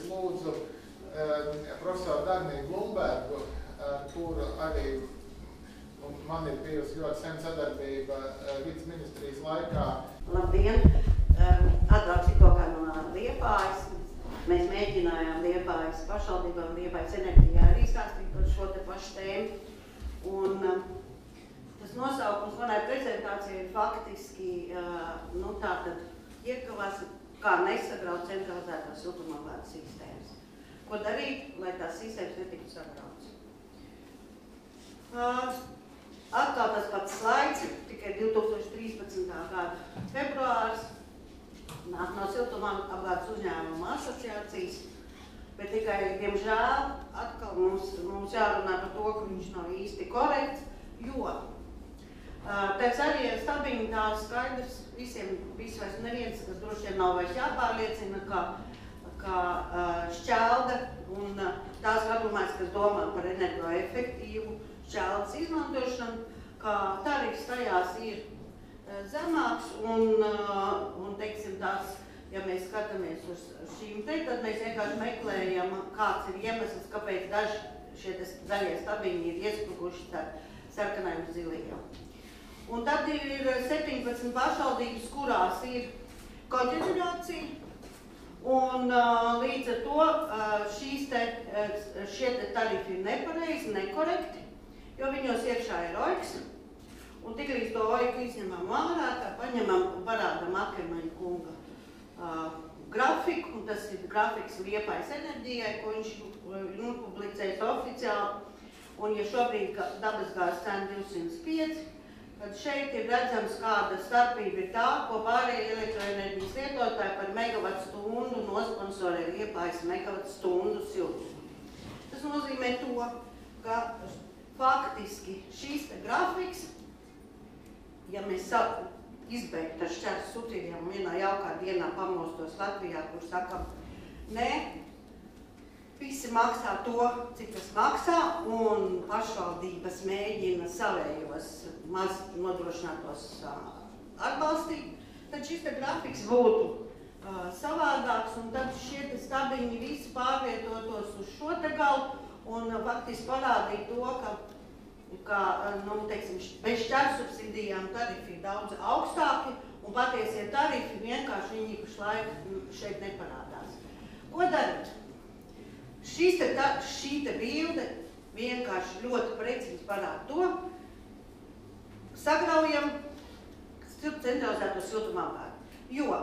Lūdzu profesoru Dagniju Blumbergu, ar kuru arī man ir bijusi ļoti sen sadarbība vides ministrijas laikā. Labdien! Atbrauc tikko no Liepājas. Mēs mēģinājām Liepājas pašvaldībām, Liepājas enerģijā arī stāstīt par šo te pašu tēmu. Un tas nosaukums manai prezentācijai ir faktiski, tātad iekavās, kā nesagraut centralizētās siltumapgādes sistēmas. Ko darīt, lai tās sistēmas netiktu sagrautas? Atkal tas pats slaids, tikai 2013. gada februārs, nāk no siltumapgādes uzņēmuma asociācijas, bet tikai, diemžēl, atkal mums jārunā par to, ka viņš nav īsti korekts, jo tāds arī ir stabiņi tā skaidrs visiem, vairs neviens, kas droši vien nav vairs jāpārliecina, ka šķelda un tās gadījumās, kas domā par energoefektīvu šķeldas izmantošanu, ka tarifs tajās ir zemāks un teiksim tās, ja mēs skatāmies uz šīm te, tad mēs vienkārši meklējam, kāds ir iemesls, kāpēc daži šie zaļie stabiņi ir iespruguši sarkanajiem zilajiem. Un tad ir 17 pašvaldības, kurās ir koģenerācija, un līdz ar to šie tarifi ir nepareizi, nekorekti, jo viņos iekšā ir oiks, un tiklīdz to oiku izņemam ārā, tā paņemam un parādam Akermaņa kunga grafiku, un tas ir grafiks Liepājas enerģijai, ko viņš publicējas oficiāli, un ja šobrīd dabasgāzes cena 205, tad šeit ir redzams, kāda starpība ir tā, ko pārējie elektroenerģijas lietotāji par megavatstundu nosponsorē Liepājas megavatstundu siltumu. Tas nozīmē to, ka faktiski šīs te grafiks, ja mēs izbeigtu ar šķērs subsīdijām un vienā jaukā dienā pamostos Latvijā, kur sakam, nē, visi maksā to, cik tas maksā, un pašvaldības mēģina savējos maz nodrošinātos atbalstīt, tad šis te grafiks būtu savādāks, un tad šie te stabiņi visi pārvietotos uz šo te galu, un faktiski parādīja to, ka teiksim, bez šķērsubsidijām tarifi ir daudz augstāki, un patiesie tarifi vienkārši viņi pašlaik šeit neparādās. Ko darīt? Šī te bilde vienkārši ļoti precīzi parāda to, sagraujam centralizēto siltumapgādi. Jo,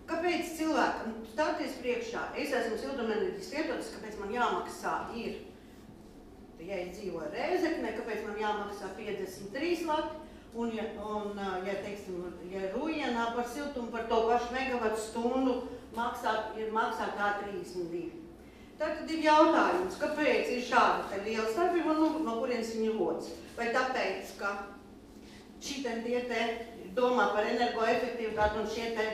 kāpēc cilvēkam stāties priekšā, es esmu siltumenerģijas lietotājs, kāpēc man jāmaksā ir, ja es dzīvoju Rēzeknē, kāpēc man jāmaksā 53 lati, un ja Rujenā par siltumu par to pašu megavatu stundu maksā tā 32. Tad ir jautājums, kāpēc ir šāda liela starpība un no kurienes viņi rodas. Vai tāpēc, ka šitiem tie domā par energoefektivitāti un šie te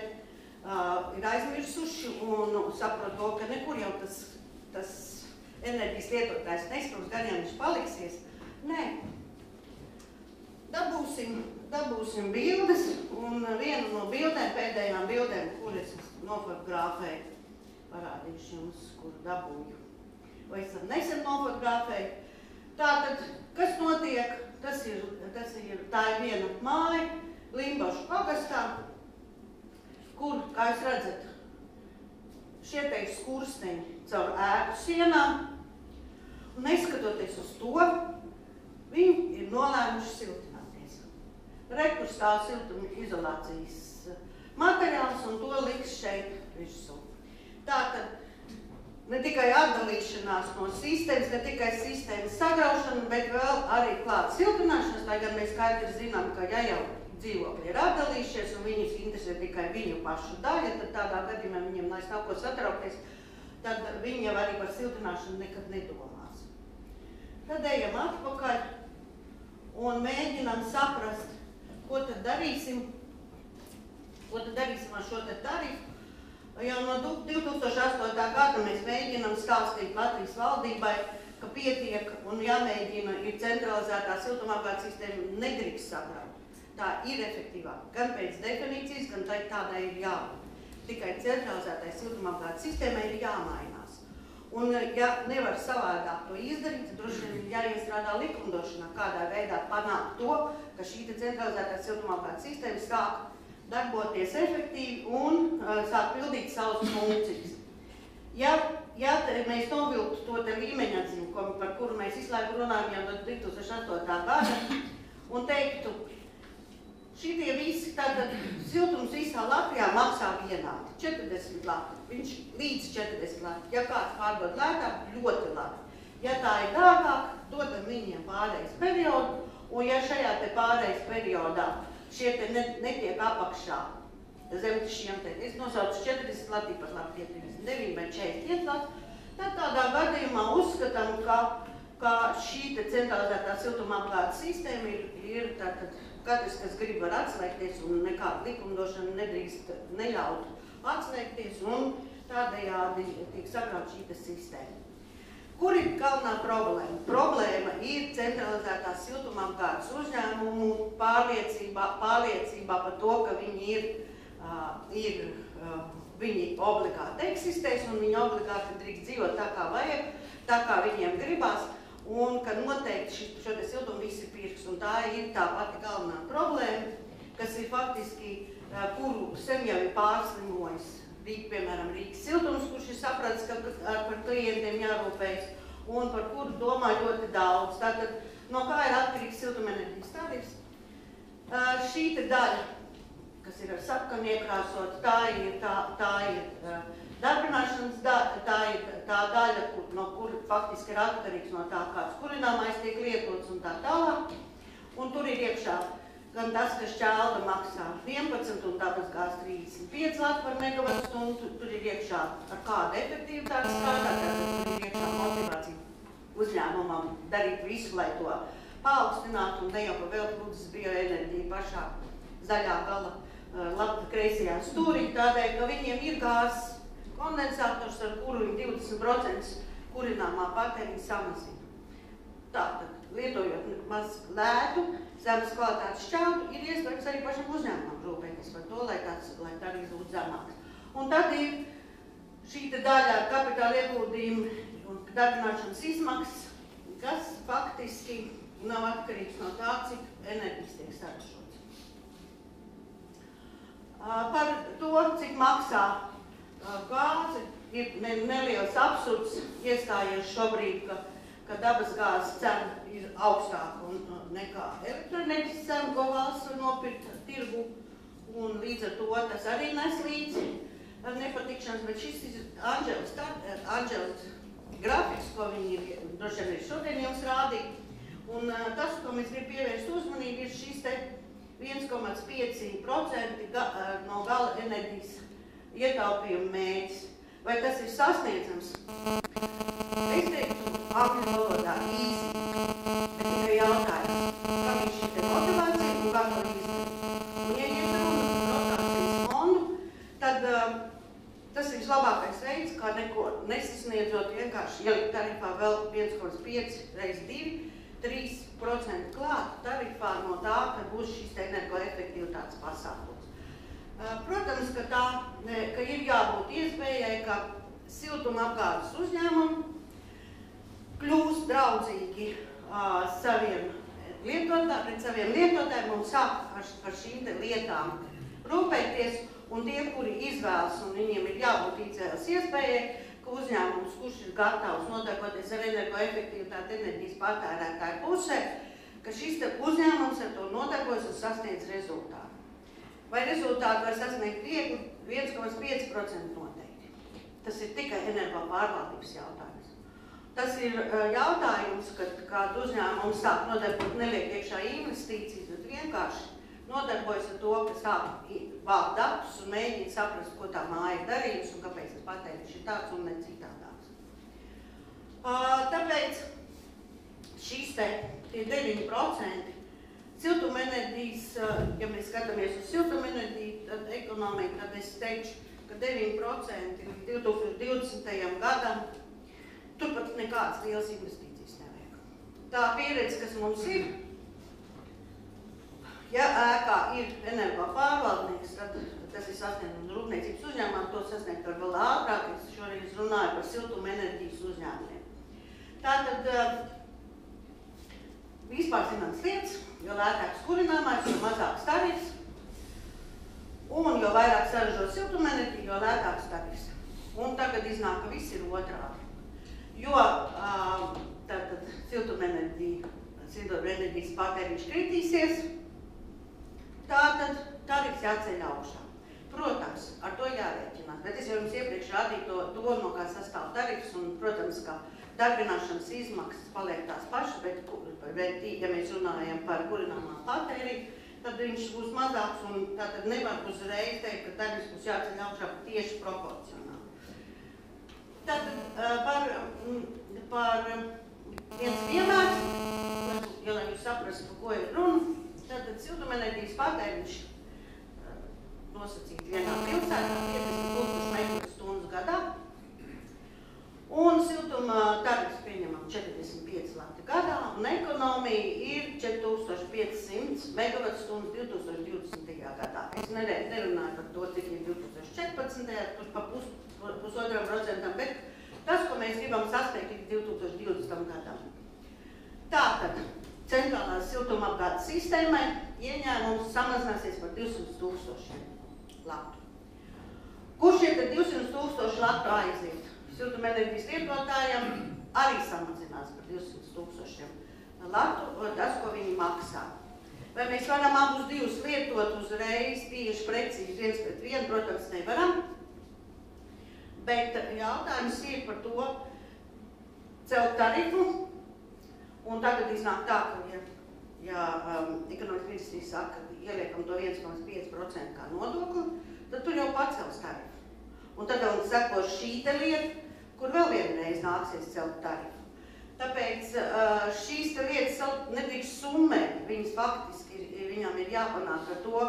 ir aizmirsuši un saprot to, ka nekur jau tas enerģijas lietotājs nesprūks, gan jau viņš paliksies. Nē. Dabūsim bildes, un vienu no bildēm, pēdējām bildēm, kuras es nofotografēju, parādīšu jums, kur dabūju. Vai es nesen nofotografēju. Tātad, kas notiek? Tā ir viena māja Limbašu pagastā, kur, kā jūs redzat, šie te ir skursteņi caur ēku sienām, un neskatoties uz to, viņi ir nolēmuši siltināties. Rekur stāv siltuma izolācijas materiāls, un to liks šeit virsū. Tātad, ne tikai atdalīšanās no sistēmas, ne tikai sistēmas sagraušana, bet vēl arī klāt siltināšanas, tā gan mēs skaidri zinām, ka ja jau dzīvokļi ir atdalījušies un viņus interesē tikai viņu pašu daļa, tad tādā gadījumā viņiem nav ko satraukties, tad viņi jau arī par siltināšanu nekad nedomās. Tad ejam atpakaļ un mēģinam saprast, ko tad darīsim ar šo te tarifu. Jau no 2008. gada mēs mēģinam stāstīt Latvijas valdībai, ka pietiek un jāmēģina ir centralizētā siltumapgādes sistēma nedrīkst sagraut. Tā ir efektīvāka, gan pēc definīcijas, gan tādai ir jābūt. Tikai centralizētai siltumapgādes sistēmai ir jāmainās. Un, ja nevar savādāk to izdarīt, tad droši vien jāiestrādā likumdošanā, kādā veidā panākt to, ka šī centralizētā siltumapgādes sistēma sāk darboties efektīvi un sāk pildīt savas funkcijas. Ja mēs novilktu to te līmeņa atziņu, par kuru mēs visu laiku runājam jau no 2008. gada, un teiktu, šitie visi, tātad siltums visā Latvijā maksā vienādi, 40 lati, viņš līdz 40 lati. Ja kāds pārdod lētāk, ļoti labi. Ja tā ir dārgāk, dodam viņiem pārejas periodu, un ja šajā te pārejas periodā šie te netiek apakšā zem šiem te, es nosaucu 40 lati, pat labi 39, bet 45 lati, tad tādā gadījumā uzskatām, ka šī te centralizētā siltumapgādes sistēma ir tātad katrs, kas grib var atslēgties un nekāda likumdošana nedrīkst neļaut atslēgties un tādējādi tiek sagraut šī sistēma. Kur ir galvenā problēma? Problēma ir centralizētās siltumapgādes uzņēmumu pārliecībā par to, ka viņi obligāti eksistēs un viņi obligāti drīkst dzīvot tā, kā vajag, tā, kā viņiem gribās, un ka noteikti šo te siltumu visi pirks. Un tā ir tā pati galvenā problēma, kas ir faktiski, kuru sen jau ir pārslimojis piemēram Rīgas siltums, kurš ir sapratis, ka par klientiem jārūpējas, un par kuru domā ļoti daudz. Tātad, no kā ir atkarīgs siltumenerģijas tarifs? Šī te daļa, kas ir ar sapkani iekrāsot, tā ir darbināšanas daļa, tā ir tā daļa, no kura faktiski ir atkarīgs no tā, kāds kurināmais tiek lietots un tā tālāk. Un tur ir iekšā gan tas, ka šķelda maksā 11 un dabasgāze 35 lati par megavatstundu, tur ir iekšā ar kādu efektivitāti strādāt, tur ir iekšā motivācija uzņēmumam darīt visu, lai to paaugstinātu, un ne jau pa vēl lūdzas bioenerģija pašā zaļā gala kreisajā stūrī, tādēļ, ka viņiem ir gāzes kondensators, ar kuru viņi 20% kurināmā patēriņa samazina. Tātad, lietojot maz lētu, zemes kvalitātes šķeldu, ir iespējams arī pašam uzņēmumam rūpēties par to, lai tarifs būtu zemāks. Un tad ir šī daļa ar kapitāla ieguldījumu un darbināšanas izmaksas, kas faktiski nav atkarīgs no tā, cik enerģijas tiek saražots. Par to, cik maksā gāze, ir neliels absurds iestājies šobrīd, ka dabasgāzes cena ir augstāka nekā elektroenerģijas cena, ko valsts var nopirkt tirgu, un līdz ar to tas arī nes līdzi ar nepatikšanas, bet šis ir Anželas grafiks, ko viņi droši vien šodien jums rādīja, un tas, ko mēs gribam pievērst uzmanību, ir šis te 1,5% no gala enerģijas ietaupījuma mērķis. Vai tas ir sasniedzams? Es teiktu, angļu valodā īsi, bet tikai jautājums, kā viņš šī te motivācija un kā to izdarīt. Un, ja iet runa par rotācijas fondu, tad tas ir vislabākais veids, kā neko nesasniedzot, vienkārši ielikt tarifā vēl 1,5 reiz 2, 3% klāt tarifā no tā, ka būs šis energoefektivitātes pasākums. Protams, ka ir jābūt iespējai, ka siltumapgādes uzņēmumi kļūst draudzīgi saviem lietotājiem un sāk par šīm lietām rūpēties, un tie, kuri izvēlas, un viņiem ir jābūt izvēles iespējai, ka uzņēmums, kurš ir gatavs nodarboties ar energoefektivitāti enerģijas patērētāju pusē, ka šis uzņēmums ar to nodarbojas un sasniedz rezultātu. Vai rezultātu var sasniegt viegli? 1,5% noteikti. Tas ir tikai energo pārvaldības jautājums. Tas ir jautājums, kad kādu uzņēmumu sāk nodarbot, neliek iekšā investīcijas, bet vienkārši nodarbojas ar to, ka sāk vākt datus un mēģina saprast, ko tā māja ir darījusi un kāpēc tas patēriņš ir tāds un ne citādāks. Tāpēc šīs tie 9% siltumenerģijas, ja mēs skatāmies uz siltumenerģiju, tad ekonomiju, tad es teikšu, ka 9% līdz 2020. gadam turpat nekādas lielas investīcijas nevajag. Tā pieredze, kas mums ir, ja ēkā ir energo pārvaldnieks, tad tas ir sasniegums rūpniecības uzņēmumam, to sasniegt var vēl ātrāk, es šoreiz runāju par siltuma enerģijas uzņēmumiem. Tātad vispār zināms lietas, jo lētāks kurināmais, jo mazāks tarifs, un jo vairāk saražo siltuma enerģiju, jo lētāks tarifs. Un tagad iznāk, ka viss ir otrādi. Jo tātad siltuma enerģijas patēriņš kritīsies, tātad tarifs jāceļ augšā. Protams, ar to jārēķinās, bet es jau jums iepriekš rādīju to, no kā sastāv tarifs, un, protams, ka darbināšanas izmaksas paliek tās pašas, bet, ja mēs runājam par kurināmā patēriņu, tad viņš būs mazāks, un tātad nevar uzreiz teikt, ka tarifs būs jāceļ augšā tieši proporcionāli. Tātad par viens piemērs, ja lai jūs saprastu, par ko ir runa, tātad siltumenerģijas patēriņš nosacīt vienā pilsētā 50 000 MWh gadā, un siltuma tarifs pieņemam 45 lati gadā, un ekonomija ir 4500 MWh 2020. Gadā. Es nerunāju par to, cik ir 2014. Tur pa pusotram procentam, bet tas, ko mēs gribam sasniegt līdz 2020. Gadam. Tātad, centrālās siltuma apgādes sistēmai ieņēmums samazināsies par 200 000 latu. Kur šie 200 000 latu aiziet? Siltuma enerģijas lietotājiem arī samazinās par 200 000 latu, tas, ko viņi maksā. Vai mēs varam abus divus lietot uzreiz tieši precīzi viens pret vienu? Protams, nevaram. Bet jautājums ir par to celt tarifu, un tagad iznāk tā, ka, ja ekonomikas ministrija saka, ka ieliekam to 1,5% kā nodokli, tad tur jau pacels tarifu. Un tad vēl seko šī te lieta, kur vēl vienreiz nāksies celt tarifu. Tāpēc šīs te lietas nedrīkst summēt, viņas faktiski viņam ir jāpanāk ar to,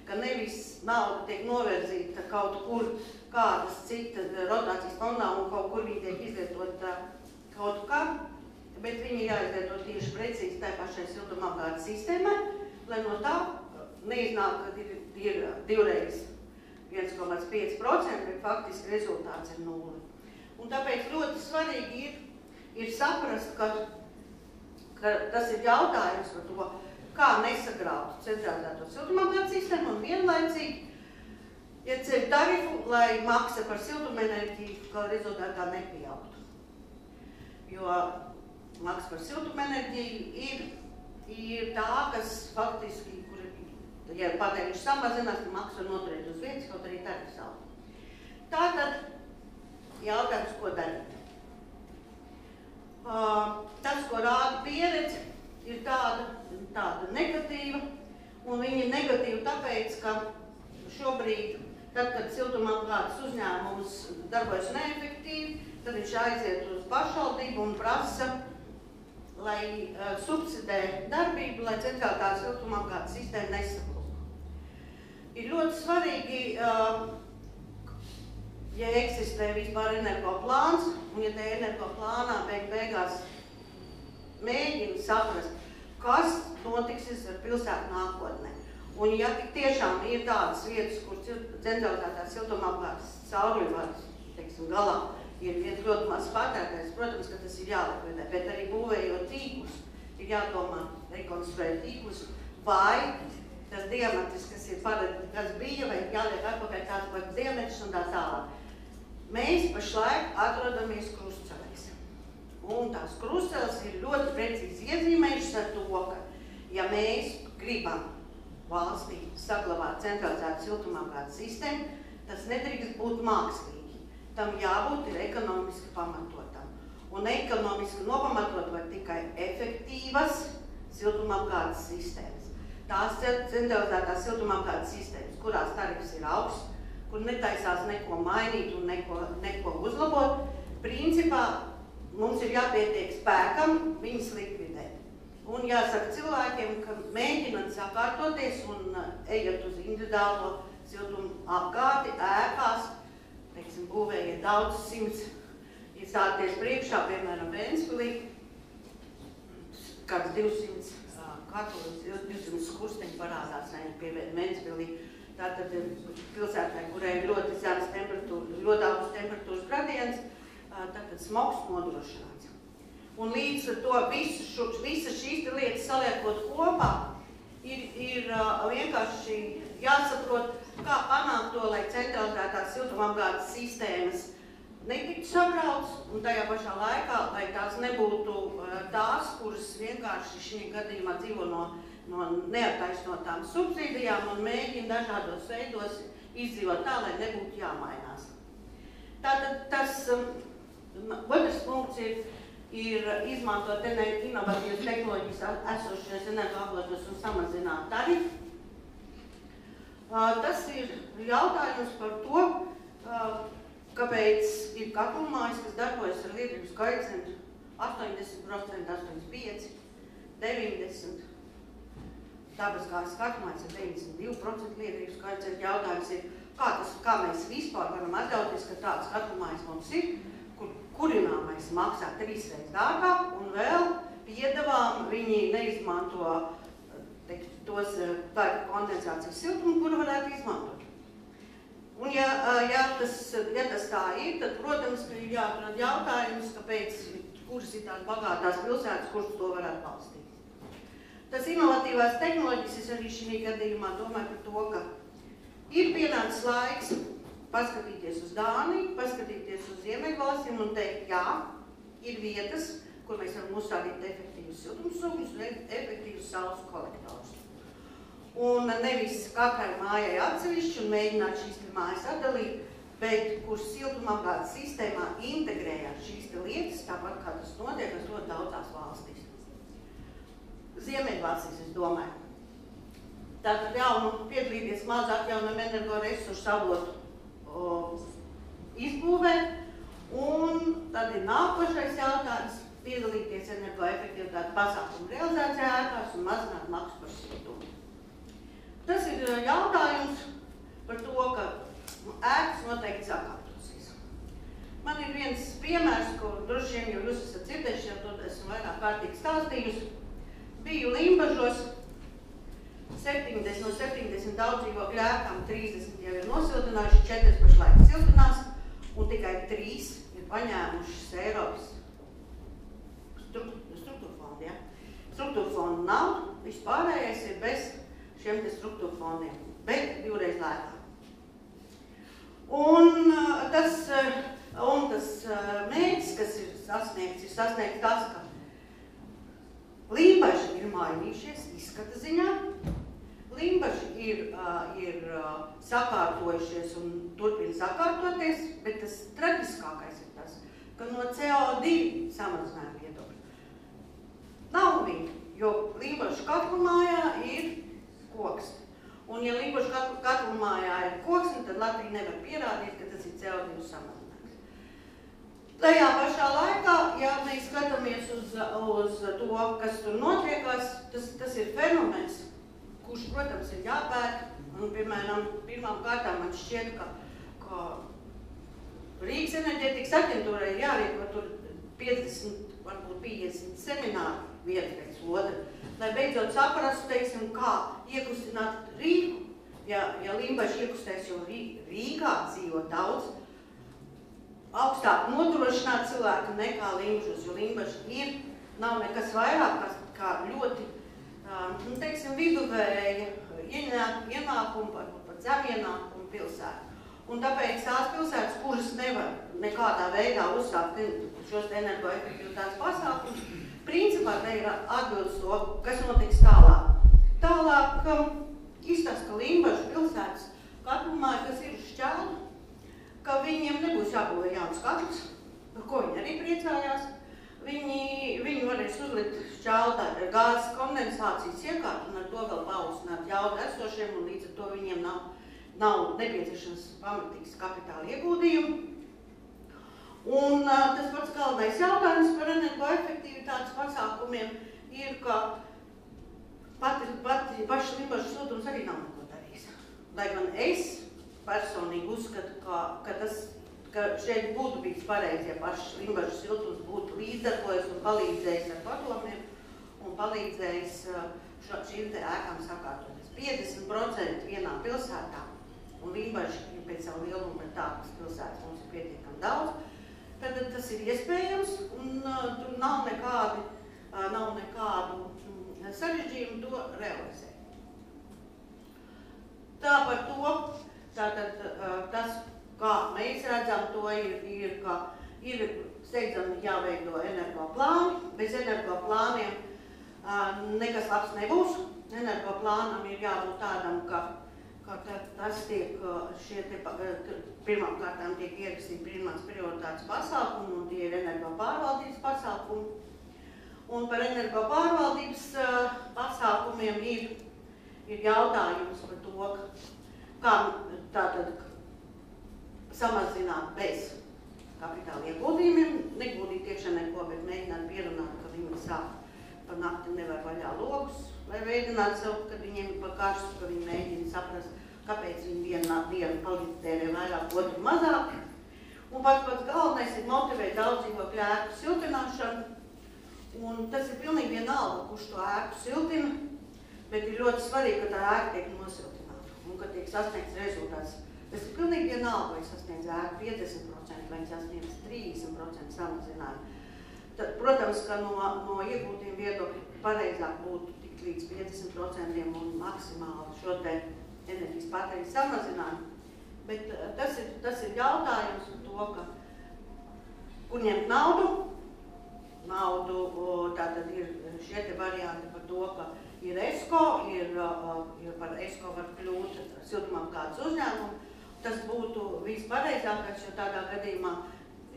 ka nevis nauda tiek novirzīta kaut kur kādas citas rotācijas fondā un kaut kur viņi tiek izlietota kaut kā, bet viņi jāizlieto tieši precīzi tai pašai siltuma apgādes sistēmai, lai no tā neiznāk, ka ir divreiz 1,5%, bet faktiski rezultāts ir 0. Un tāpēc ļoti svarīgi ir saprast, ka tas ir jautājums par to, kā nesagraut centralizēto siltumapgādes sistēmu un vienlaicīgi ieceļ tarifu, lai maksa par siltumenerģiju kā rezultātā nepieaugtu. Jo maksa par siltumenerģiju ir tā, kas faktiski, ja patēriņš samazinās, tad maksa var noturēt uz vietas, kaut arī tarifs aug. Tātad jautājums, ko darīt? Tas, ko rāda pieredze, ir tāda negatīva, un viņa ir negatīva tāpēc, ka šobrīd, tad, kad siltumapgādes uzņēmums darbojas neefektīvi, tad viņš aiziet uz pašvaldību un prasa, lai subsidē darbību, lai centrālā siltumapgādes sistēma nesaplūst. Ir ļoti svarīgi, ja eksistē vispār energoplāns, un ja te energoplānā beigās mēģina saprast, kas notiks ar pilsētu nākotnē. Un ja tik tiešām ir tādas vietas, kur centralizētā siltumapgādes caurļuvādas, teiksim, galā ir viens ļoti mazs patērētājs, protams, ka tas ir jālikvidē, bet arī būvējot tīklus, ir jādomā rekonstruēt tīklus, vai tas diametrs, kas bija, vai jāliek atpakaļ tāds pats diametrs un tā tālāk. Mēs pašlaik atrodamies krustcelēs. Un tās krustceles ir ļoti precīzi iezīmējušas ar to, ka, ja mēs gribam valstī saglabāt centralizētu siltumapgādes sistēmu, tas nedrīkst būt mākslīgi. Tam jābūt ir ekonomiski pamatotam. Un ekonomiski nopamatot var tikai efektīvas siltumapgādes sistēmas. Tās centralizētās siltumapgādes sistēmas, kurās tarifs ir augsts, kur netaisās neko mainīt un neko uzlabot, principā mums ir jāpietiek spēkam viņas likvidēt. Un jāsaka cilvēkiem, ka mēģināt sakārtoties un ejot uz individuālo siltumapgādi ēkās, teiksim, būvējiet daudz simts, ja stāties priekšā, piemēram, Ventspilī, kāds 200 katulis, 200 skursteņi parādās pie Ventspilī. tātad pilsētai, kurai ir ļoti zemes temperatūras, ļoti augsts temperatūras gradiens, tātad smogs nodrošināts. Un līdz ar to visas šīs lietas saliekot kopā, ir vienkārši jāsaprot, kā panākt to, lai centralizētās siltumapgādes sistēmas netiktu sabrauc, un tajā pašā laikā, lai tās nebūtu tās, kuras vienkārši šī gadījumā dzīvo no neattaisnotām subsīdijām un mēģina dažādos veidos izdzīvot tā, lai nebūtu jāmainās. Tātad tas otrs punkts ir izmantot inovatīvas tehnoloģijas esošajos energoavotos un samazināt tarifu. Tas ir jautājums par to, kāpēc ir katlumājas, kas darbojas ar lietības koeficientu 80%, 85%, 90%. Dabasgāzes katlumājas ir 92% lietības koeficientu. Jautājums ir, kā mēs vispār varam atļauties, ka tādas katlumājas mums ir, kur kurināmais maksā 3 reizes dārgāk, un vēl piedevām viņi neizmanto tos kondensācijas siltumu, kuru varētu izmantot. Un ja tas tā ir, tad, protams, ka ir jāatrod jautājums, kāpēc, kuras ir tās bagātās pilsētas, kuras to var atbalstīt. Tas inovatīvās tehnoloģijas, es arī šī gadījumā domāju par to, ka ir pienācis laiks paskatīties uz Dāniju, paskatīties uz Ziemeļvalstīm un teikt, jā, ir vietas, kur mēs varam uzstādīt efektīvus siltumsūkņus un efektīvus saules kolektorus. Un nevis katrai mājai atsevišķi un mēģināt šīs mājas atdalīt, bet kur siltumapgādes sistēmā integrējās šīs lietas, tāpat kā tas notiek ļoti daudzās valstīs. Ziemeļvalstīs, es domāju. Tātad piedalīties mazāk jaunam energoresursu avotu izbūvē, un tad ir nākošais jautājums piedalīties energoefektivitātes pasākumu realizācijā ēkās un mazināt maksu par siltumu. Tas ir jautājums par to, ka ēkas noteikti sakārtosies. Man ir viens piemērs, ko droši vien jau jūs esat dzirdējuši, jau to esmu vairāk kārtīgi stāstījusi. Biju Limbažos, no 70 daudz dzīvokļu ēkām 30 jau ir nosiltinājuši, 4 pašlaik siltinās, un tikai 3 ir paņēmušas Eiropas struktūra fondu. Struktūra fondu nav, vispārējais ir bez šiem te struktūra fondiem, bet 2 reizes lētāk. Un tas mērķis, kas ir sasniegts tas, ka Limbaži ir mainījušies izskata ziņā, Limbaži ir sakārtojušies un turpina sakārtoties, bet tas traģiskākais ir tas, ka no CO2 samazinājuma viedokļa nav viņa, jo Limbažu katlumājā ir koksne. Un ja Limbažu katlumājā ir koksne, tad Latvija nevar pierādīt, ka tas ir CO2 samazinājums. Tajā pašā laikā, ja mēs skatāmies uz to, kas tur notiekās, tas ir fenomens, kurš, protams, ir jāpēta. Un, piemēram, pirmām kārtām man šķiet, ka Rīgas enerģētikas aģentūrai ir jārīko tur 50, varbūt 50 semināru vienu pēc otru, lai beidzot saprastu, teiksim, kā iekustināt Rīgu. Ja Limbaži iekustēs, jo Rīgā dzīvo daudz augstāk nodrošināt cilvēku nekā Limbažos, jo Limbaži nav nekas vairāk kā ļoti, teiksim, viduvēja ienākumu, varbūt pat zemienākumu pilsētu. Un tāpēc tās pilsētas, kuras nevar nekādā veidā uzsākt šos energoefektivitātes pasākumus, principā te ir atbildes to, kas notiks tālāk. Tālāk izstāsta, ka Limbažu pilsētas katlumāja, kas ir uz šķeldu, ka viņiem nebūs jābūvē jauns katls, par ko viņi arī priecājās. Viņi varēs uzlikt šķeldā gāzes kondensācijas iekārtu un ar to vēl paaugstināt jaudu esošiem, un līdz ar to viņiem nav nepieciešams pamatīgs kapitāla ieguldījumu. Un tas pats galvenais jautājums par energoefektivitātes pasākumiem ir, ka paši Limbažu siltums arī nav neko darījis. Lai gan es personīgi uzskatu, ka šeit būtu bijis pareizi, ja paši Limbažu siltums būtu līdzdarbojies un palīdzējis ar padomiem un palīdzējis šīm te ēkām sakārtoties. 50% vienā pilsētā un Limbaži ir pēc savu lielumu, bet tādas pilsētas mums ir pietiekami daudz, tad tas ir iespējams, un tur nav nekādu sarežģījumu to realizēt. Tā par to, tātad tas, kā mēs redzam, to ir ka ir steidzami jāveido energoplāni. Bez energoplāniem nekas labs nebūs. Energoplānam ir jābūt tādam, ka tas tiek pirmām kārtām tiek ierakstīti pirmās prioritātes pasākumi, un tie ir energopārvaldības pasākumi. Un par energopārvaldības pasākumiem ir jautājums par to, kā tātad samazināt bez kapitāla ieguldījumiem, neguldīt iekšā neko, bet mēģināt pierunāt, ka viņi sāk pa nakti nevar vaļā logus, lai veidinātu sev, kad viņiem ir pa karstu, ka viņi mēģina saprast, kāpēc viņi vienu palīdz tērē vairāk, otru mazāk. Un pats galvenais ir motivēt daudz dzīvokļu ēku siltināšanu. Un tas ir pilnīgi vienalga, kurš to ēku siltina, bet ir ļoti svarīgi, ka tā ēka tiek nosiltināta un ka tiek sasniegts rezultāts. Tas ir pilnīgi vienalga, vai sasniedz ēku 50%, vai sasniedz 30% samazinājumu. Tad, protams, ka no iegūtiem viedokļiem pareizāk būtu tikt līdz 50% un maksimāli šo te enerģijas patēriņu samazinājumu. Bet tas ir jautājums par to, ka kur ņemt naudu, tātad ir šie te varianti par to, ka ir ESCO, par ESCO var kļūt siltumapgādes uzņēmumu. Tas būtu vispareizākais, jo tādā gadījumā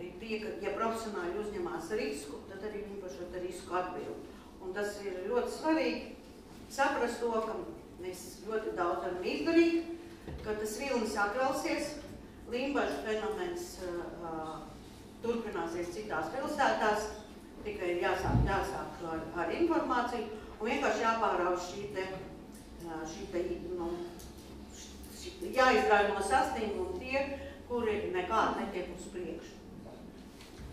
ja profesionāļi uzņemās risku, tad arī viņi par šo risku atbild. Un tas ir ļoti svarīgi saprast to, ka mēs ļoti daudz varam izdarīt, ka tas vilnis atvelsies, Limbažu fenomens turpināsies citās pilsētās, tikai ir jāsāk ar informāciju un vienkārši jāpārauž jāizrāja no sasnieguma tie, kuri nekādi netiek uz priekšu.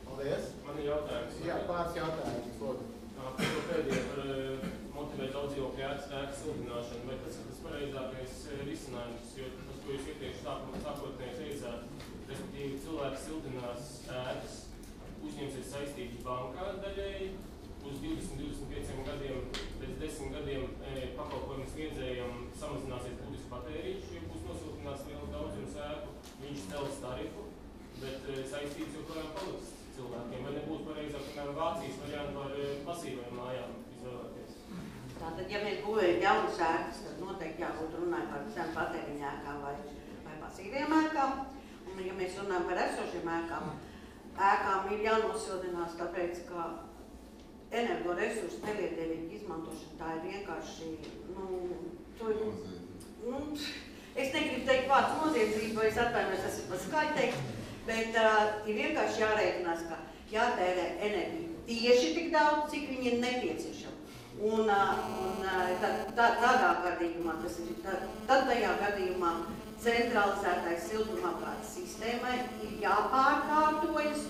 Paldies. Man ir jautājums. Jā, pāris jautājums. Par to pēdējo par motivēt daudz dzīvokļu ēku siltināšanu, vai tas ir tas pareizākais risinājums, jo tas, ko jūs iepriekš sākotnēji teicāt, respektīvi cilvēki siltinās ēkas, uzņemsies saistības bankā daļēji, uz 20-25 gadiem, pēc 10 gadiem pakalpojumu sniedzējiem samazināsies būtiski patēriņš, jo būs nosiltināts liels daudzums ēku, viņš cels tarifu, bet saistības joprojām paliks cilvēkiem. Vai nebūtu pareizāk, piemēram, Vācijas variantu ar pasīvajām mājām izvēlēties? Tātad, ja mēs būvējam jaunas ēkas, tad noteikti jābūt runāt par zem patēriņa ēkām vai pasīvajām ēkām. Un, ja mēs runājam par esošiem ēkām ir jānosildinās, tāpēc, ka energoresursu nelietēvīga izmantošana, tā ir vienkārši, es negribu teikt vārds noziedzība, vai es atvainojos, tas ir pa skaļi teikt, bet ir vienkārši jārēķinās, ka jātērē enerģija tieši tik daudz, cik viņi ir nepieciešami. Un tādā gadījumā, tad tajā gadījumā centralizētais siltumapgādes sistēmai ir jāpārkārtojas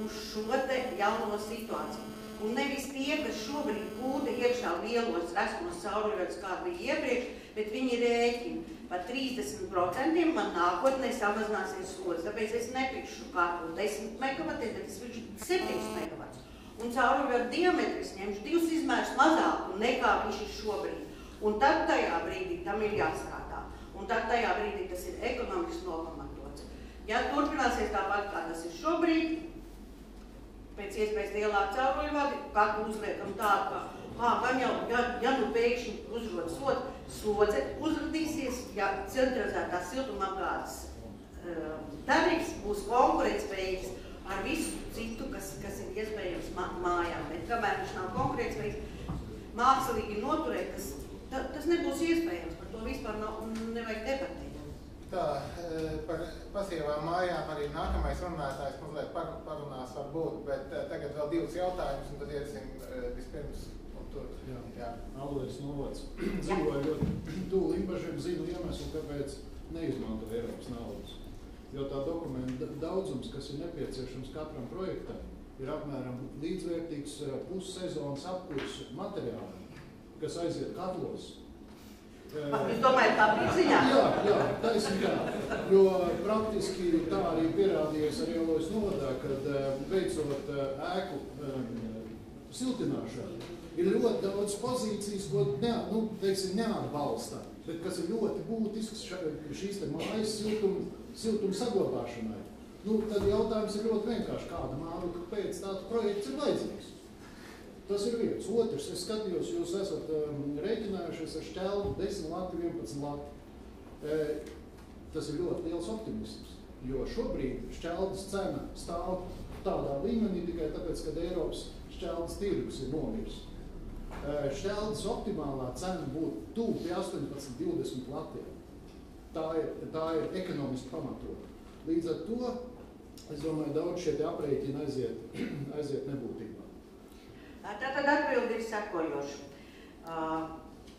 uz šo te jauno situāciju. Un nevis tie, kas šobrīd kūda iekšā lielos resmos cauruļvedus, kā bija iepriekš, bet viņi rēķina. Par 30% man nākotnē samazināsies slodzes, tāpēc es nepirkšu kārtu 10 megavatiem, bet es pirkšu 7 megavatus. Un cauruļvedu diametris ņemšu 2 izmērus mazāku nekā viņš ir šobrīd. Un tad tajā brīdī tam ir jāstrādā. Un tad tajā brīdī tas ir ekonomiski nopamatots. Ja turpināsies tāpat, kā tas ir šobrīd, pēc iespējas lielāk cauruļvadi, katru uzliekam tādu, ka ja nu pēkšņi uzrod slodze uzradīsies, ja centralizētās siltumapgādes tarifs būs konkurētspējīgs ar visu citu, kas ir iespējams mājām. Bet kamēr viņš nav konkurētspējīgs, mākslīgi noturēt, tas nebūs iespējams, par to vispār nevajag debatēt. Tā, par pasīvām mājām arī nākamais runātājs mazliet parunās varbūt, bet tagad vēl 2 jautājumus, un tad iesim vispirms un tur. Jā. Alvērs novads. Dzīvoja ļoti tuvu Limbažiem, zinu iemeslu, kāpēc neizmanto Eiropas naudas. Jo tā dokumenta daudzums, kas ir nepieciešams katram projektam, ir apmēram līdzvērtīgs pussezonas apkursu materiāliem, kas aiziet katlos. Jūs domājat, tā priekšziņā? Jā, taisnīgi tā. Jo praktiski tā arī pierādījies arī Olojas novadā, kad veicot ēku siltināšanu, ir ļoti daudz pozīcijas, ko neatbalsta, bet kas ir ļoti būtisks šīs te mājas siltuma saglabāšanai. Tad jautājums ir ļoti vienkārši, kāda māja, kāpēc tāds projekts ir vajadzīgs. Tas ir viens. Otrs, es skatījos, jūs esat rēķinājušies ar šķeldu 10 lati, 11 lati. Tas ir ļoti liels optimisms, jo šobrīd šķeldas cena stāv tādā līmenī tikai tāpēc, kad Eiropas šķeldas tirgus ir nomiris. Šķeldas optimālā cena būtu tuvu pie 18-20 latiem. Tā ir ekonomiski pamatota. Līdz ar to, es domāju, daudz šie aprēķini aiziet nebūtībā. Tātad atbildi ir sekojoša.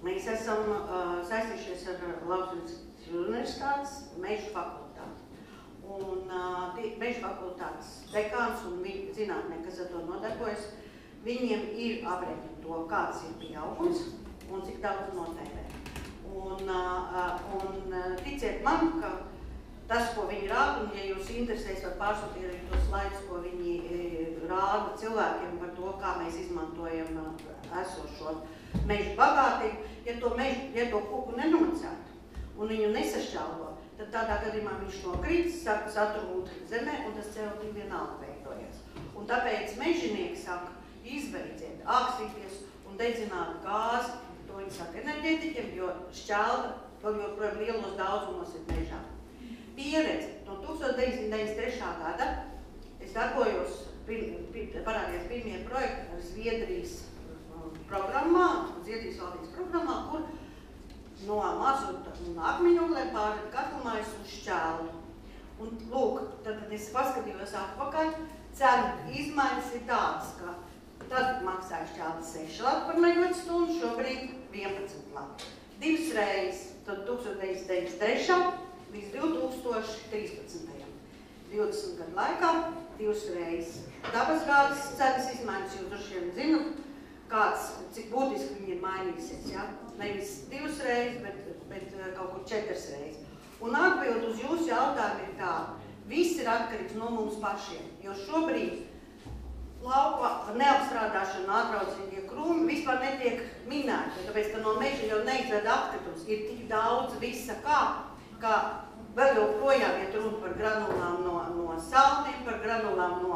Mēs esam saistījušies ar Latvijas Universitātes Mežu fakultāti. Un Mežu fakultātes dekāns un zinātnieki, kas ar to nodarbojas, viņiem ir aprēķini to, kāds ir pieaugums un cik daudz notērē. Un ticiet man, ka tas, ko viņi rāda, un ja jūs interesēs, var pārsūtīt arī tos slaidus, ko viņi rāda cilvēkiem par to, kā mēs izmantojam esošo mežu bagātību. Ja to koku nenocētu un viņu nesašķelvo, tad tādā gadījumā viņš nokrīt, satrūd zemē, un tas CO2 vienalga veidojas. Un tāpēc mežinieki saka, izbeidziet, ākstīties un dedzināt gāzi, to viņi saka enerģētiķiem, jo šķelda vēl joprojām lielos daudzumos ir mežā. Pieredze no 1993. gada es darbojos, parādījās pirmie projekti ar Zviedrijas programmā, Zviedrijas valdības programmā, kur no mazuta un akmeņoglēm pārēt katlamājas uz šķeldu. Un lūk, tad es paskatījos atpakaļ, cenu izmaiņas ir tādas, ka tad maksāja šķelda 6 lati par megawatstundu, šobrīd 11 lati. Divas reizes, tad 1993. līdz 2013. 20 gadu laikā, 2 reizes. Dabasgāzes cenas izmaiņas, jūs droši vien zinat, cik būtiski viņi ir mainīsies. Ja? Nevis 2 reizes, bet kaut kur 4 reizes. Un atbild uz jūsu jautājumu ir tā, viss ir atkarīgs no mums pašiem, jo šobrīd lauka neapstrādāšana atraucīgie krūmi vispār netiek minēti, tāpēc, ka no meža jau neizved atkritums, ir tik daudz visa kā vēl joprojām iet runa par granulām no saltiem, par granulām no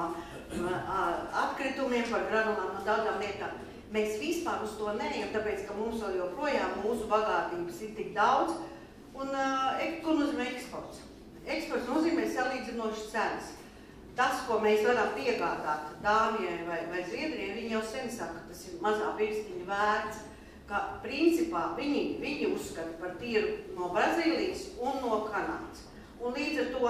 atkritumiem, par granulām no daudzām lietām. Mēs vispār uz to neejam, tāpēc, ka mums vēl joprojām mūsu bagātības ir tik daudz. Un ko nozīmē eksports? Eksports nozīmē salīdzinošas cenas. Tas, ko mēs varam piegādāt Dānijai vai Zviedrijai, viņi jau sen saka, tas ir mazā pirkstiņa vērts, ka principā viņi uzskata par tīru no Brazīlijas un no Kanādas. Un līdz ar to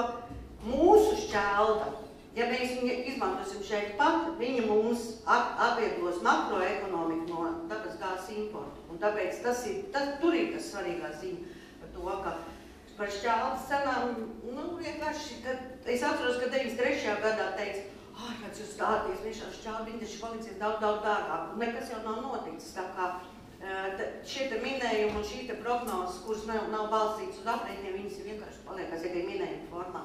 mūsu šķelda, ja mēs viņu izmantosim šeit pat, viņa mums atvieglos makroekonomiku no dabasgāzes importu. Un tāpēc tur ir tas svarīgā ziņa par to, ka par šķeldas cenām, vienkārši, es atceros, ka 93. gadā teica, kāds jūs stāties, vienšā šķelda, viņi taču palicies daudz dārgāk, un nekas jau nav noticis, tā kā šie te minējumi un šī te prognozes, kuras nav balstītas uz aprēķiniem, viņas vienkārši paliekās tikai minējuma formā.